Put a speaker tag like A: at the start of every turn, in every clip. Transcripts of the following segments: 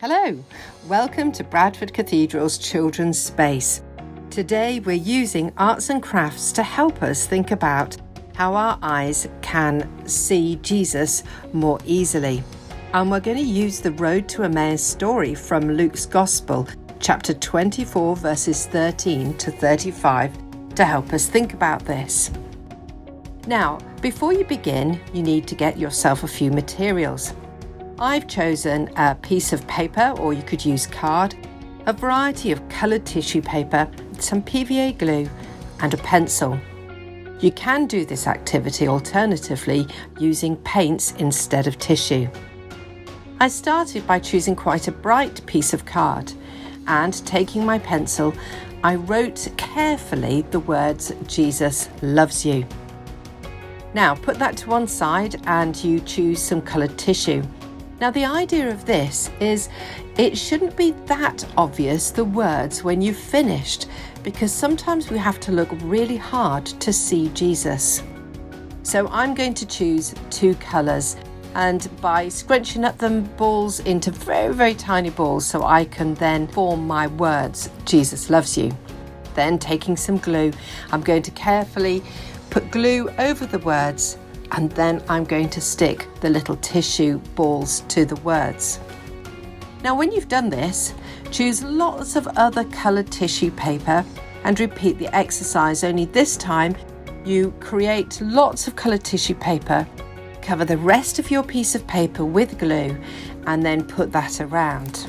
A: Hello, welcome to Bradford Cathedral's Children's Space. Today we're using arts and crafts to help us think about how our eyes can see Jesus more easily. And we're going to use the Road to Emmaus story from Luke's Gospel, chapter 24, verses 13 to 35, to help us think about this. Now, before you begin, you need to get yourself a few materials. I've chosen a piece of paper, or you could use card, a variety of coloured tissue paper, some PVA glue and a pencil. You can do this activity alternatively using paints instead of tissue. I started by choosing quite a bright piece of card and taking my pencil, I wrote carefully the words, "Jesus loves you." Now put that to one side and you choose some coloured tissue. Now the idea of this is it shouldn't be that obvious, the words, when you've finished, because sometimes we have to look really hard to see Jesus. So I'm going to choose two colours, and by scrunching up them balls into very, very tiny balls so I can then form my words, "Jesus loves you." Then taking some glue, I'm going to carefully put glue over the words, and then I'm going to stick the little tissue balls to the words. Now when you've done this, choose lots of other coloured tissue paper and repeat the exercise, only this time you create lots of coloured tissue paper, cover the rest of your piece of paper with glue and then put that around.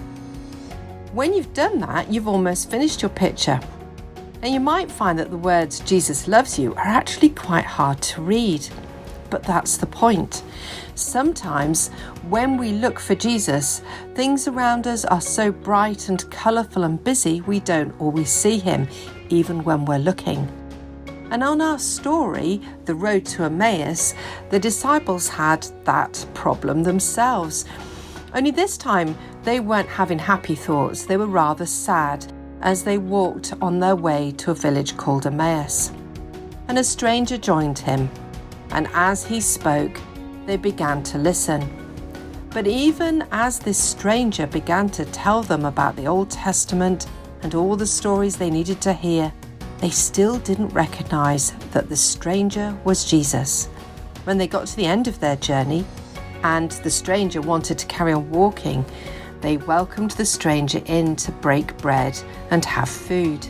A: When you've done that, you've almost finished your picture. And you might find that the words "Jesus loves you" are actually quite hard to read. But that's the point. Sometimes when we look for Jesus, things around us are so bright and colourful and busy, we don't always see him, even when we're looking. And on our story, The Road to Emmaus, the disciples had that problem themselves. Only this time, they weren't having happy thoughts. They were rather sad as they walked on their way to a village called Emmaus. And a stranger joined him. And as he spoke, they began to listen. But even as this stranger began to tell them about the Old Testament and all the stories they needed to hear, they still didn't recognize that the stranger was Jesus. When they got to the end of their journey and the stranger wanted to carry on walking, they welcomed the stranger in to break bread and have food.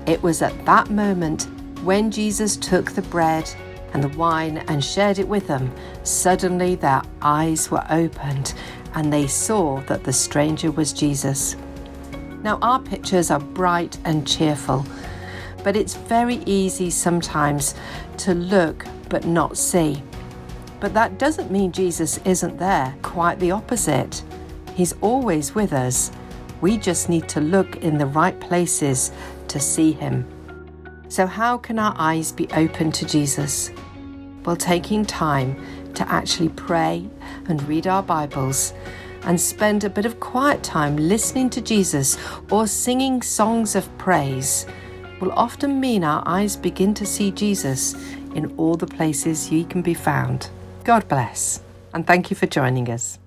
A: It was at that moment when Jesus took the bread and the wine and shared it with them, suddenly their eyes were opened and they saw that the stranger was Jesus. Now our pictures are bright and cheerful, but it's very easy sometimes to look but not see. But that doesn't mean Jesus isn't there, quite the opposite. He's always with us. We just need to look in the right places to see him. So how can our eyes be open to Jesus? Well, taking time to actually pray and read our Bibles and spend a bit of quiet time listening to Jesus or singing songs of praise will often mean our eyes begin to see Jesus in all the places he can be found. God bless, and thank you for joining us.